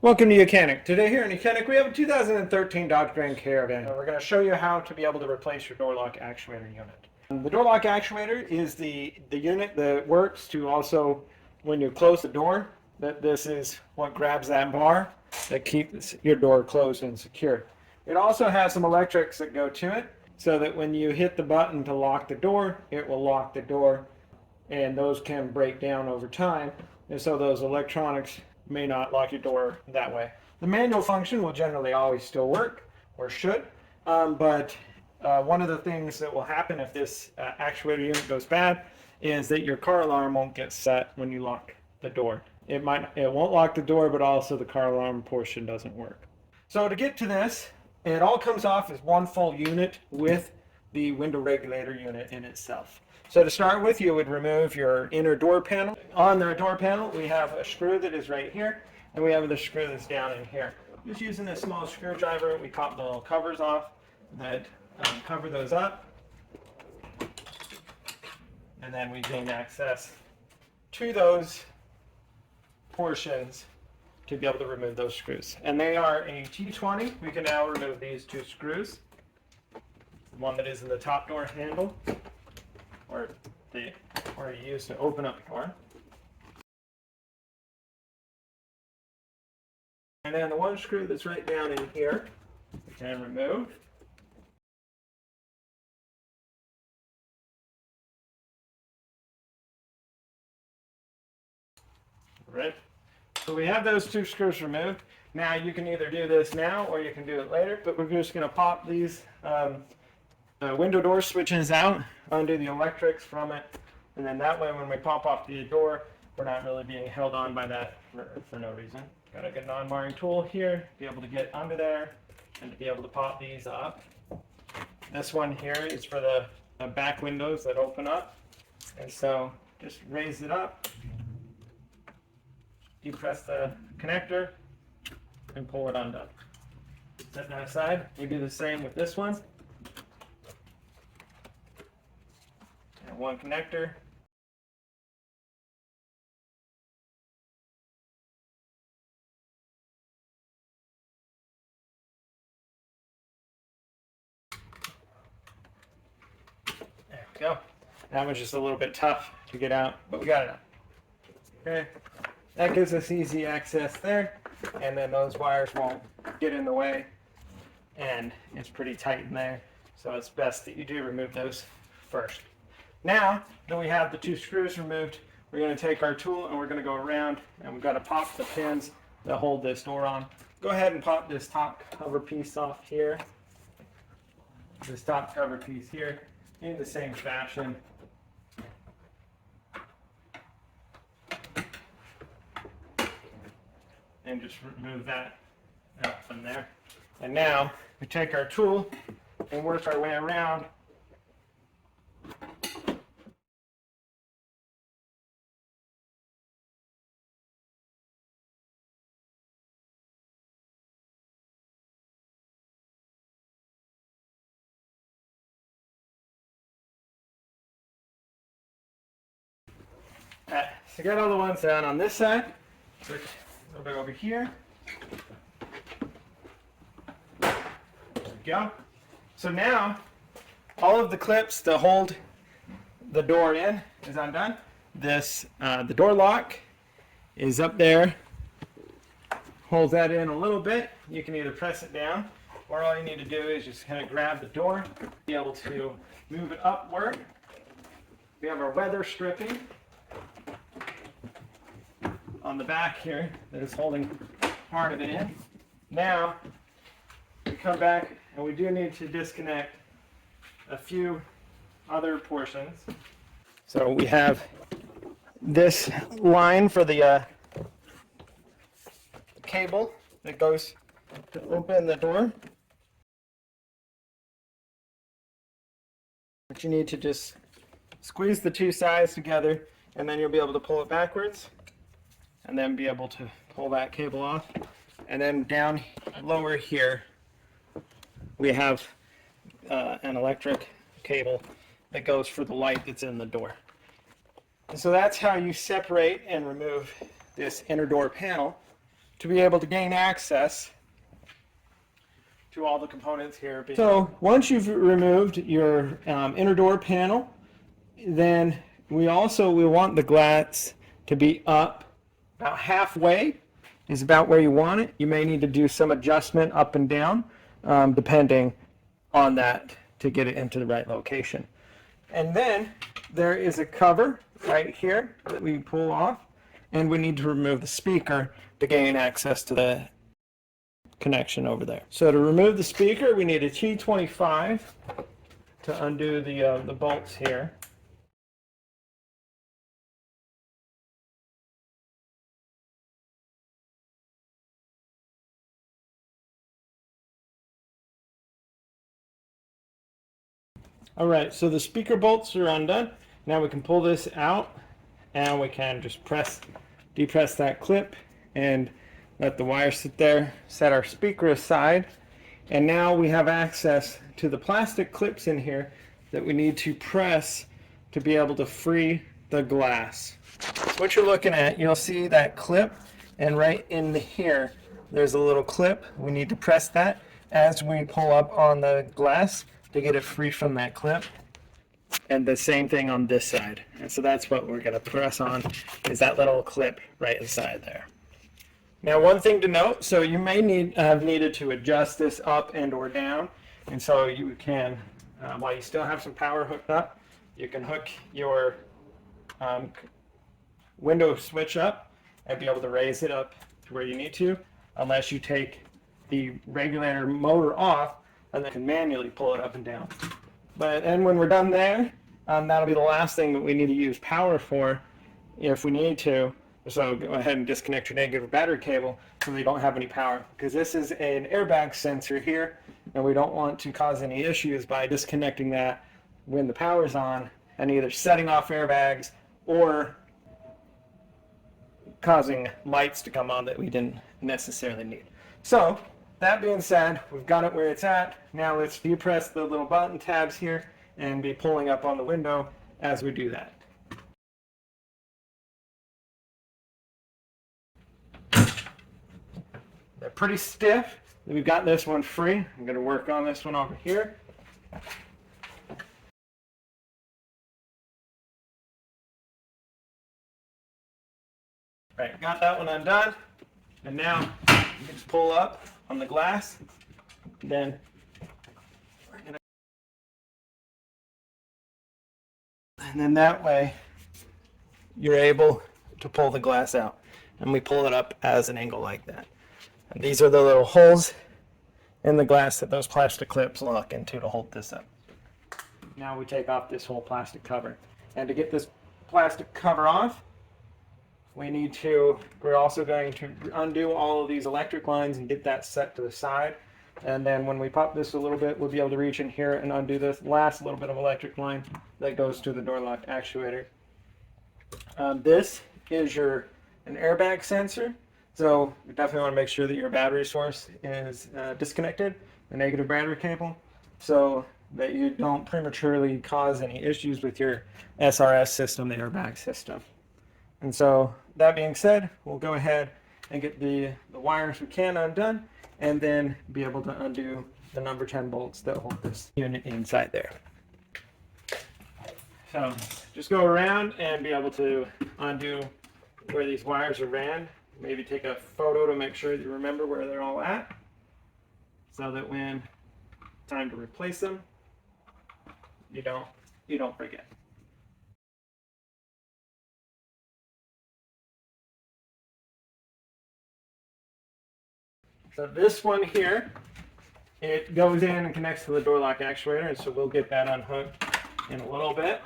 Welcome to YOUCANIC. Today here in YOUCANIC we have a 2013 Dodge Grand Caravan. We're going to show you how to be able to replace your door lock actuator unit. The door lock actuator is the unit that works to also, when you close the door, that this is what grabs that bar that keeps your door closed and secure. It also has some electrics that go to it so that when you hit the button to lock the door, it will lock the door, and those can break down over time, and so those electronics may not lock your door that way. The manual function will generally always still work, or should, but one of the things that will happen if this actuator unit goes bad is that your car alarm won't get set when you lock the door. It won't lock the door, but also the car alarm portion doesn't work. So to get to this, it all comes off as one full unit with the window regulator unit in itself. So to start with, you would remove your inner door panel. On the door panel, we have a screw that is right here, and we have the screw that's down in here. Just using a small screwdriver, we pop the little covers off that cover those up, and then we gain access to those portions to be able to remove those screws. And they are a T20. We can now remove these two screws. One that is in the top door handle, or you use to open up the door. And then the one screw that's right down in here, we can remove. Right. So we have those two screws removed. Now you can either do this now or you can do it later, but we're just going to pop these window door switches out, undo the electrics from it, and then that way when we pop off the door, we're not really being held on by that for no reason. Got a good non-marring tool here to be able to get under there and to be able to pop these up. This one here is for the back windows that open up, and so just raise it up, depress the connector, and pull it undone. Set that aside. You do the same with this one. And one connector. There we go. That was just a little bit tough to get out, but we got it out. Okay. That gives us easy access there, and then those wires won't get in the way, and it's pretty tight in there, so it's best that you do remove those first. Now that we have the two screws removed, we're going to take our tool and we're going to go around, and we've got to pop the pins that hold this door on. Go ahead and pop this top cover piece off here, this top cover piece here, in the same fashion. And just remove that out from there. And now we take our tool and work our way around. So get all the ones down on this side. A little bit over here. There we go. So now all of the clips that hold the door in is undone. This the door lock is up there. Hold that in a little bit. You can either press it down, or all you need to do is just kind of grab the door, be able to move it upward. We have our weather stripping on the back here that is holding part of it in. Now we come back and we do need to disconnect a few other portions. So we have this line for the cable that goes to open the door. But you need to just squeeze the two sides together, and then you'll be able to pull it backwards, and then be able to pull that cable off. And then down lower here, we have an electric cable that goes for the light that's in the door. And so that's how you separate and remove this inner door panel to be able to gain access to all the components here. So once you've removed your inner door panel, then we want the glass to be up about halfway is about where you want it. You may need to do some adjustment up and down depending on that to get it into the right location. And then there is a cover right here that we pull off, and we need to remove the speaker to gain access to the connection over there. So to remove the speaker, we need a T25 to undo the bolts here. All right, so the speaker bolts are undone. Now we can pull this out, and we can just depress that clip and let the wire sit there, set our speaker aside, and now we have access to the plastic clips in here that we need to press to be able to free the glass. What you're looking at, you'll see that clip, and right in here there's a little clip. We need to press that as we pull up on the glass to get it free from that clip. And the same thing on this side. And so that's what we're going to press on, is that little clip right inside there. Now, one thing to note, so you may have needed to adjust this up and or down. And so you can, while you still have some power hooked up, you can hook your window switch up and be able to raise it up to where you need to, unless you take the regulator motor off and then can manually pull it up and down. And when we're done there, that'll be the last thing that we need to use power for if we need to. So go ahead and disconnect your negative battery cable so they don't have any power, because this is an airbag sensor here, and we don't want to cause any issues by disconnecting that when the power's on and either setting off airbags or causing lights to come on that we didn't necessarily need. So that being said, we've got it where it's at. Now let's depress the little button tabs here and be pulling up on the window as we do that. They're pretty stiff. We've got this one free. I'm going to work on this one over here. Right, got that one undone. And now you can just pull up on the glass. Then we're gonna, and then that way you're able to pull the glass out. And we pull it up as an angle like that. And these are the little holes in the glass that those plastic clips lock into to hold this up. Now we take off this whole plastic cover. And to get this plastic cover off, we're also going to undo all of these electric lines and get that set to the side. And then when we pop this a little bit, we'll be able to reach in here and undo this last little bit of electric line that goes to the door lock actuator. This is an airbag sensor. So you definitely want to make sure that your battery source is disconnected, the negative battery cable, so that you don't prematurely cause any issues with your SRS system, the airbag system. And so that being said, we'll go ahead and get the wires we can undone, and then be able to undo the number 10 bolts that hold this unit inside there. So just go around and be able to undo where these wires are ran. Maybe take a photo to make sure that you remember where they're all at, so that when time to replace them, you don't forget. So this one here, it goes in and connects to the door lock actuator, and so we'll get that unhooked in a little bit.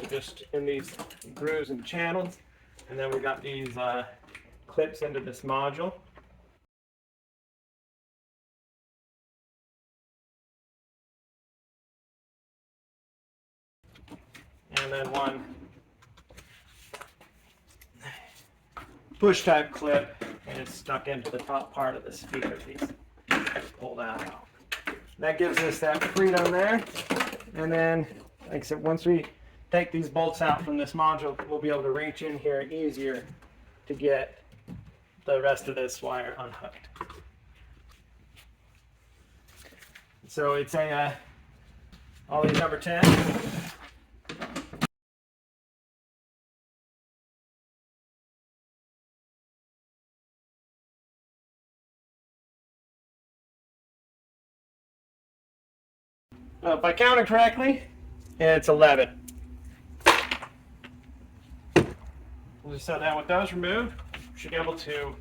Just in these grooves and channels, and then we got these clips into this module. And then one push type clip is stuck into the top part of the speaker piece. Pull that out. That gives us that freedom there. And then, like I said, once we take these bolts out from this module, we'll be able to reach in here easier to get the rest of this wire unhooked. So it's a Ollie number 10. If I counted correctly, it's 11. So now with those removed, we should be able to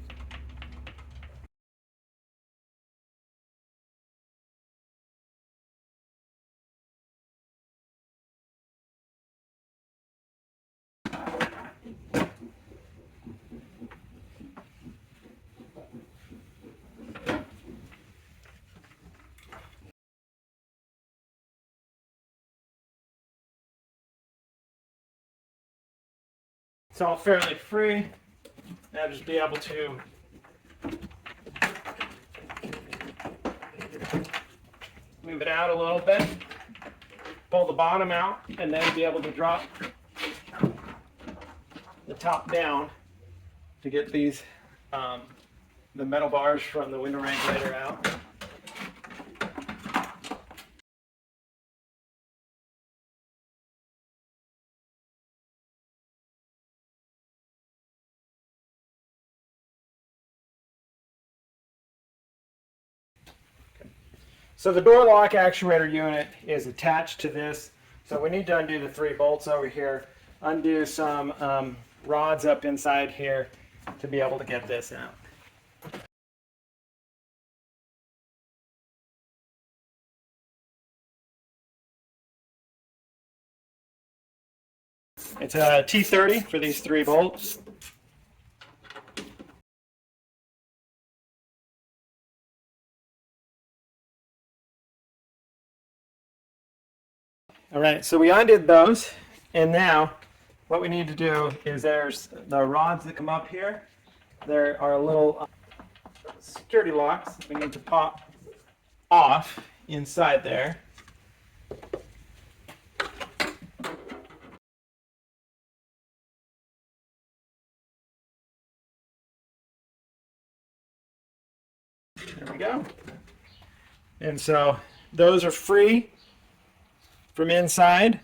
it's all fairly free. I'll just be able to move it out a little bit, pull the bottom out, and then be able to drop the top down to get these the metal bars from the window regulator out. So the door lock actuator unit is attached to this. So we need to undo the 3 bolts over here, undo some rods up inside here to be able to get this out. It's a T30 for these 3 bolts. All right, so we undid those, and now what we need to do is there's the rods that come up here. There are little security locks we need to pop off inside there. There we go. And so those are free from inside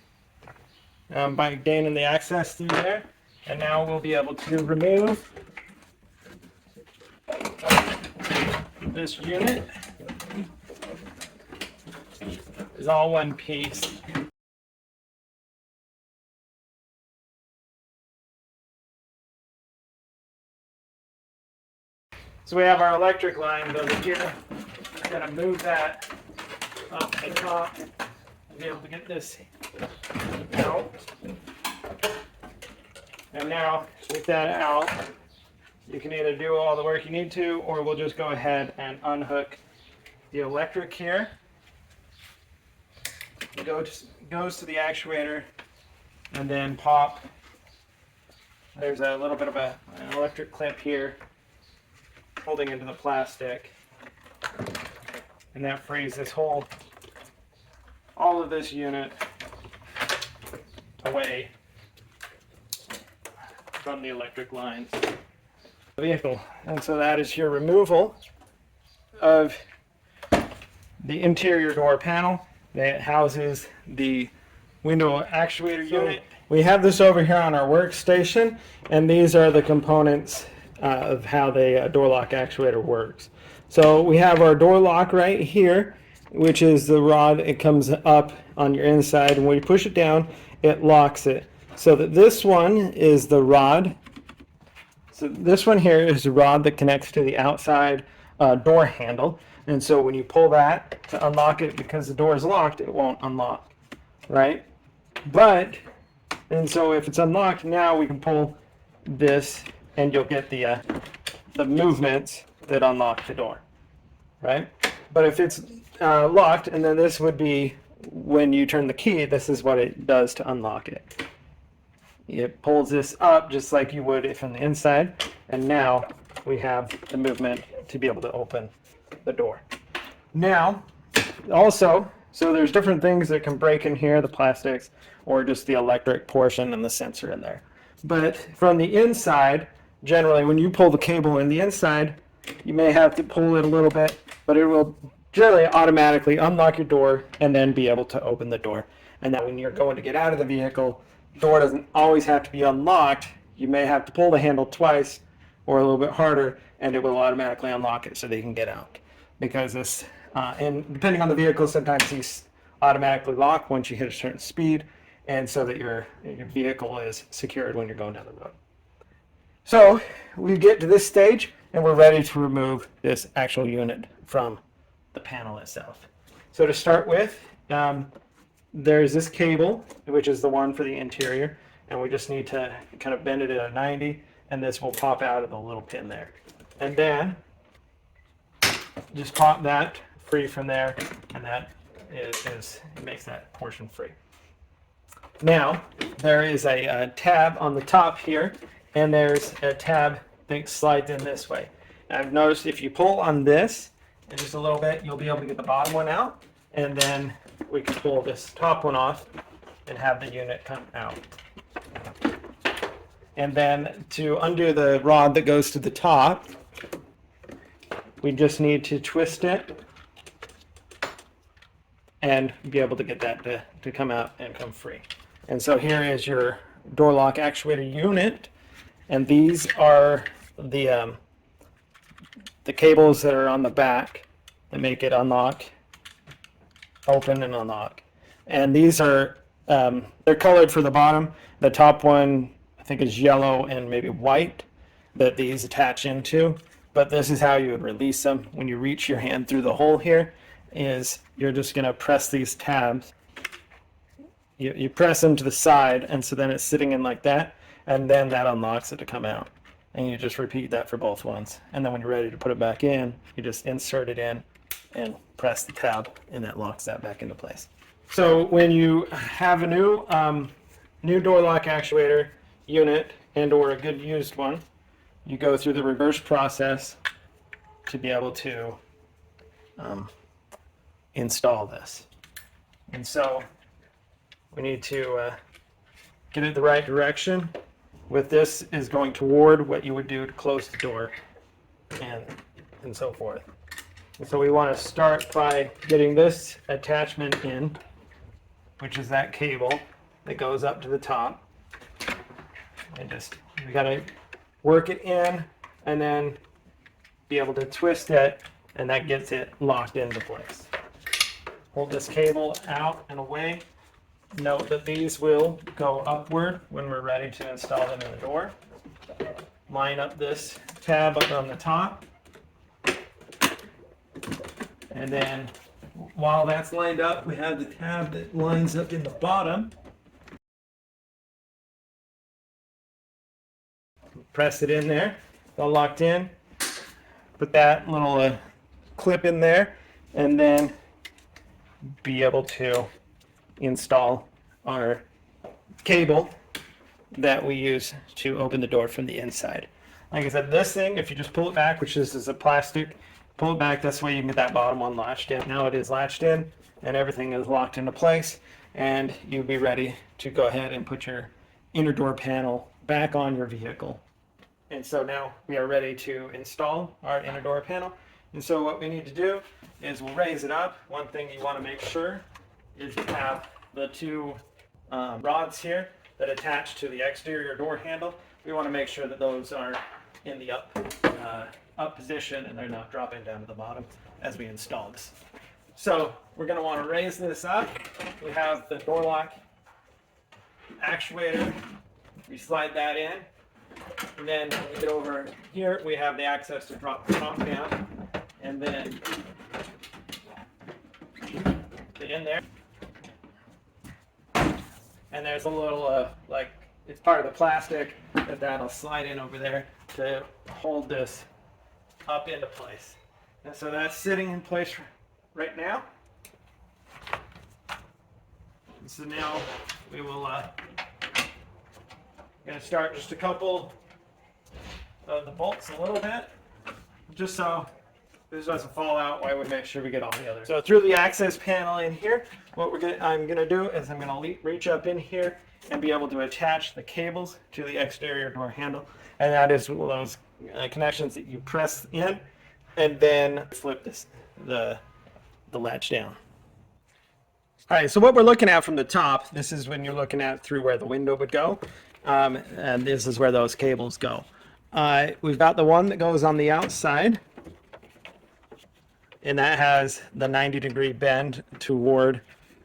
by gaining the access through there. And now we'll be able to remove this unit. It's all one piece. So we have our electric line over here. I'm going to move that up the top. Be able to get this out. And now with that out, you can either do all the work you need to, or we'll just go ahead and unhook the electric here. It goes to the actuator and then pop. There's a little bit of an electric clip here holding into the plastic, and that frees this whole all of this unit away from the electric lines of the vehicle. And so that is your removal of the interior door panel that houses the window actuator unit. We have this over here on our workstation, and these are the components of how the door lock actuator works. So we have our door lock right here, which is the rod. It comes up on your inside, and when you push it down, it locks it. So that this one is the rod. So this one here is the rod that connects to the outside door handle. And so when you pull that to unlock it, because the door is locked, it won't unlock, right? And so if it's unlocked, now we can pull this, and you'll get the movements that unlock the door, right? But if it's locked, and then this would be when you turn the key, this is what it does to unlock it. It pulls this up just like you would if on the inside, and now we have the movement to be able to open the door. Now, also, so there's different things that can break in here, the plastics, or just the electric portion and the sensor in there. But from the inside, generally when you pull the cable in the inside, you may have to pull it a little bit, but it will generally automatically unlock your door and then be able to open the door. And that when you're going to get out of the vehicle, the door doesn't always have to be unlocked. You may have to pull the handle twice or a little bit harder, and it will automatically unlock it so they can get out. Because this, and depending on the vehicle, sometimes these automatically lock once you hit a certain speed, and so that your vehicle is secured when you're going down the road. So we get to this stage, and we're ready to remove this actual unit from the panel itself. So to start with, there's this cable, which is the one for the interior, and we just need to kind of bend it at a 90, and this will pop out of the little pin there. And then just pop that free from there, and that makes that portion free. Now, there is a tab on the top here, and there's a tab that slides in this way. And I've noticed if you pull on this, and just a little bit, you'll be able to get the bottom one out, and then we can pull this top one off and have the unit come out. And then to undo the rod that goes to the top, we just need to twist it and be able to get that to come out and come free. And so here is your door lock actuator unit, and these are the cables that are on the back that make it unlock, open and unlock. And these are, they're colored for the bottom. The top one, I think, is yellow and maybe white that these attach into. But this is how you would release them. When you reach your hand through the hole here, is you're just gonna press these tabs. You press them to the side, and so then it's sitting in like that, and then that unlocks it to come out. And you just repeat that for both ones. And then when you're ready to put it back in, you just insert it in and press the tab, and that locks that back into place. So when you have a new door lock actuator unit and or a good used one, you go through the reverse process to be able to install this. And so we need to get it the right direction. With this is going toward what you would do to close the door and so forth. And so we want to start by getting this attachment in, which is that cable that goes up to the top. And we got to work it in and then be able to twist it, and that gets it locked into place. Hold this cable out and away. Note that these will go upward when we're ready to install them in the door. Line up this tab up on the top. And then while that's lined up, we have the tab that lines up in the bottom. Press it in there, it's all locked in. Put that little clip in there, and then be able to install our cable that we use to open the door from the inside. Like I said, this thing, if you just pull it back, which is a plastic, pull it back, this way you can get that bottom one latched in. Now it is latched in, and everything is locked into place, and you'll be ready to go ahead and put your inner door panel back on your vehicle. And so now we are ready to install our inner door panel. And so what we need to do is we'll raise it up. One thing you want to make sure is you have the two rods here that attach to the exterior door handle. We want to make sure that those are in the up position and they're not dropping down to the bottom as we install this. So we're going to want to raise this up. We have the door lock actuator. We slide that in. And then when we get over here, we have the access to drop the top down. And then get in there. And there's a little, like, it's part of the plastic that'll slide in over there to hold this up into place. And so that's sitting in place right now. And so now we will going to start just a couple of the bolts a little bit, just so this doesn't fall out, why we make sure we get all the others. So through the access panel in here, I'm gonna do is I'm gonna reach up in here and be able to attach the cables to the exterior door handle, and that is those connections that you press in, and then flip the latch down. All right, so what we're looking at from the top, this is when you're looking at through where the window would go, and this is where those cables go. We've got the one that goes on the outside, and that has the 90-degree bend toward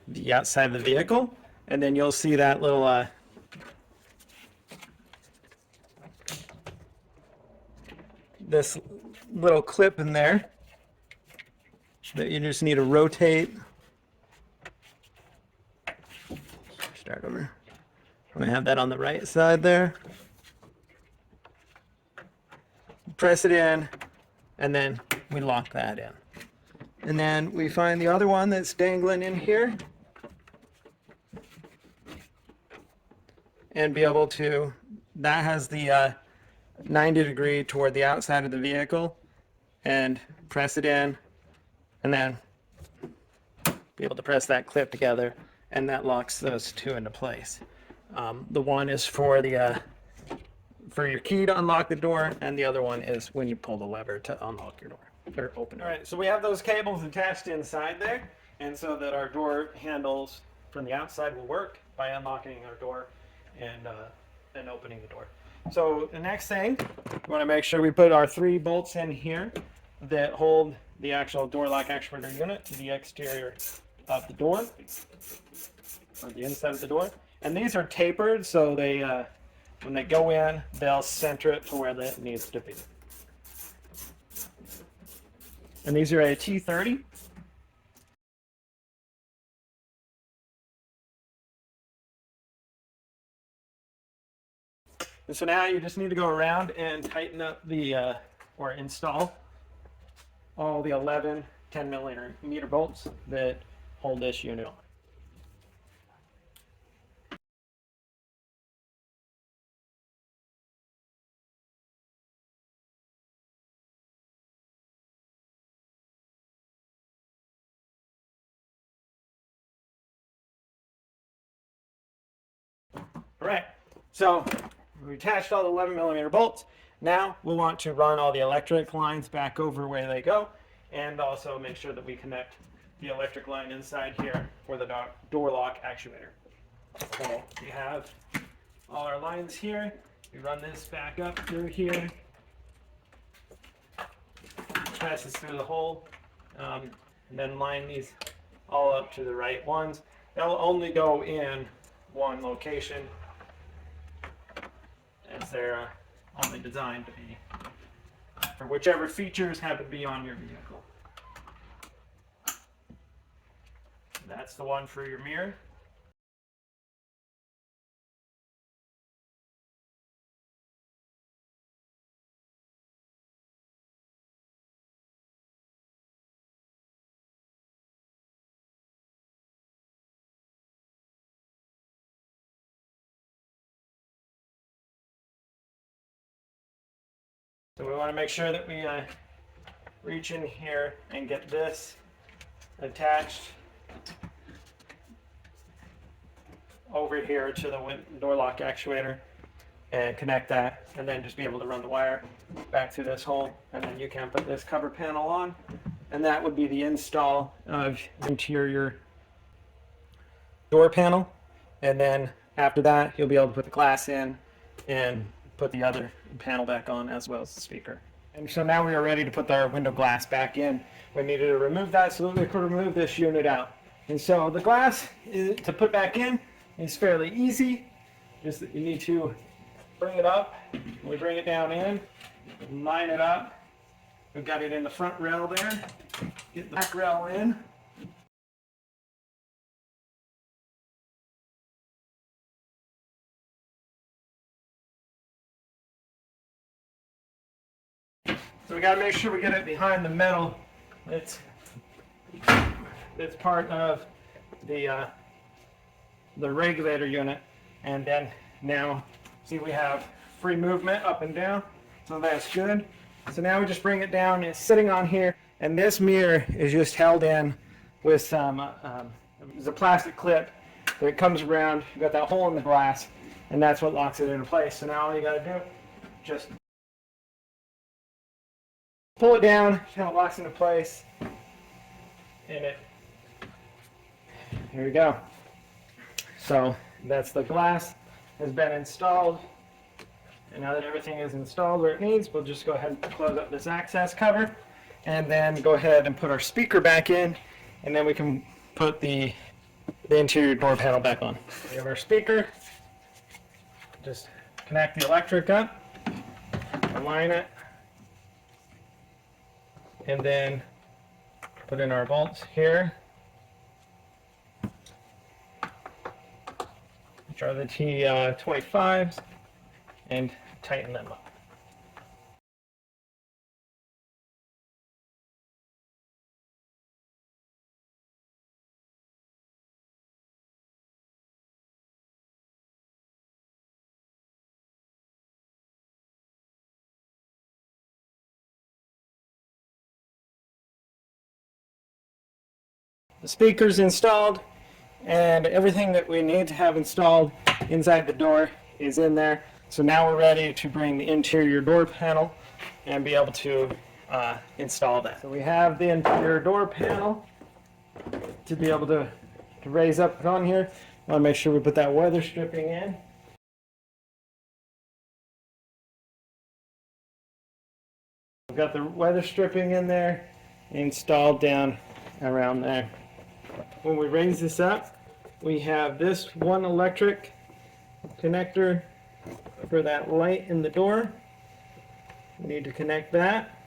the outside of the vehicle. And then you'll see that little this little clip in there that you just need to rotate. Start over. I'm gonna have that on the right side there. Press it in, and then we lock that in. And then we find the other one that's dangling in here, and be able to, that has the 90-degree toward the outside of the vehicle, and press it in, and then be able to press that clip together, and that locks those two into place. The one is for the for your key to unlock the door, and the other one is when you pull the lever to unlock your door or open it. All right, so we have those cables attached inside there, and so that our door handles from the outside will work by unlocking our door and opening the door. So the next thing, we want to make sure we put our 3 bolts in here that hold the actual door lock actuator unit to the exterior of the door, or the inside of the door. And these are tapered, so they when they go in, they'll center it to where that needs to be. And these are a T30. And so now you just need to go around and tighten up the, or install all the 11 10-millimeter bolts that hold this unit on. All right, so we attached all the 11-millimeter bolts. Now we'll want to run all the electric lines back over where they go, and also make sure that we connect the electric line inside here for the door lock actuator. So we have all our lines here. We run this back up through here, passes through the hole, and then line these all up to the right ones. They'll only go in one location, as they're only designed to be for whichever features happen to be on your vehicle. That's the one for your mirror. So we want to make sure that we reach in here and get this attached over here to the door lock actuator and connect that, and then just be able to run the wire back through this hole, and then you can put this cover panel on, and that would be the install of interior door panel. And then after that, you'll be able to put the glass in and put the other panel back on, as well as the speaker. And so now we are ready to put our window glass back in. We needed to remove that so that we could remove this unit out. And so the glass to put back in is fairly easy. Just that you need to bring it up. We bring it down in, line it up. We've got it in the front rail there. Get the back rail in. So we got to make sure we get it behind the metal. It's part of the regulator unit. And then now, see, we have free movement up and down, so that's good. So now we just bring it down. It's sitting on here, And this mirror is just held in with some there's a plastic clip that comes around. You've got that hole in the glass, and that's what locks it into place. So now all you got to do, just pull it down until it locks into place, and here we go. So that's the glass has been installed, and now that everything is installed where it needs, we'll just go ahead and close up this access cover, and then go ahead and put our speaker back in, and then we can put the interior door panel back on. We have our speaker. Just connect the electric up, align it, and then put in our bolts here, which are the T25s, and tighten them up. The speaker's installed, and everything that we need to have installed inside the door is in there. So now we're ready to bring the interior door panel and be able to install that. So we have the interior door panel to be able to raise up on here. I want to make sure we put that weather stripping in. We've got the weather stripping in there, installed down around there. When we raise this up, we have this one electric connector for that light in the door. We need to connect that.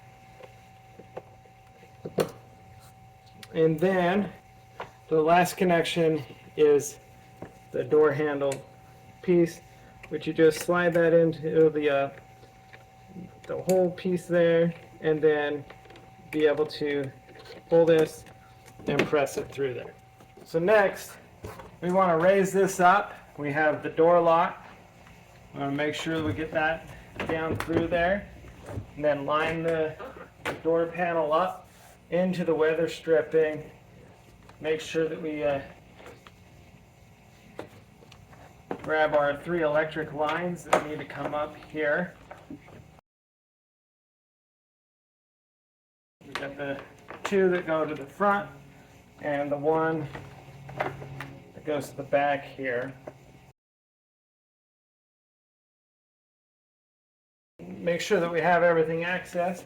And then the last connection is the door handle piece, which you just slide that into the whole piece there, and then be able to pull this and press it through there. So next, we want to raise this up. We have the door lock. We want to make sure that we get that down through there, and then line the door panel up into the weather stripping. Make sure that we grab our 3 electric lines that need to come up here. We've got the 2 that go to the front and the 1 that goes to the back here. Make sure that we have everything accessed.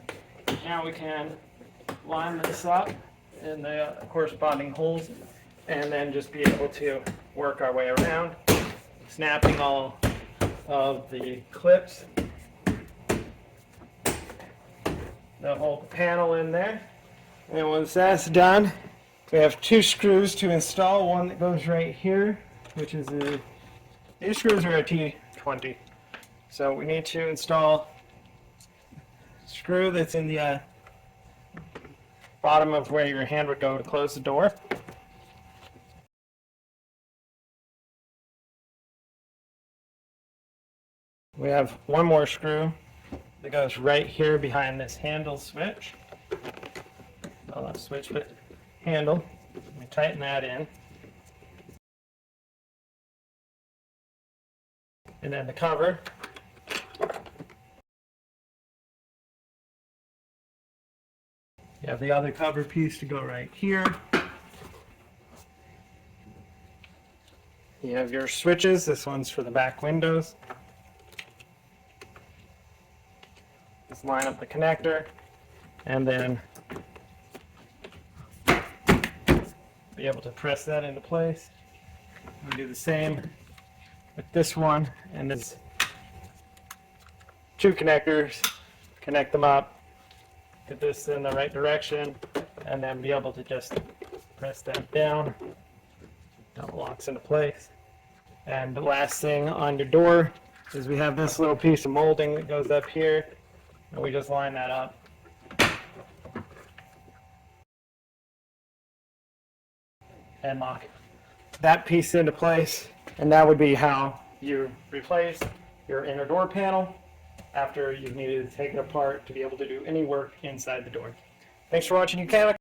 Now we can line this up in the corresponding holes, and then just be able to work our way around, snapping all of the clips that hold the panel in there. And once that's done, we have 2 screws to install. One that goes right here, which is these screws are a T20. So we need to install a screw that's in the bottom of where your hand would go to close the door. We have one more screw that goes right here behind this handle switch. Well, not switch, but handle. We tighten that in. And then the cover. You have the other cover piece to go right here. You have your switches. This one's for the back windows. Just line up the connector, and then be able to press that into place. We do the same with this one, and there's 2 connectors. Connect them up. Get this in the right direction, and then be able to just press that down. That locks into place. And the last thing on your door is we have this little piece of molding that goes up here, and we just line that up. And lock that piece into place, and that would be how you replace your inner door panel after you've needed to take it apart to be able to do any work inside the door. Thanks for watching YOUCANIC.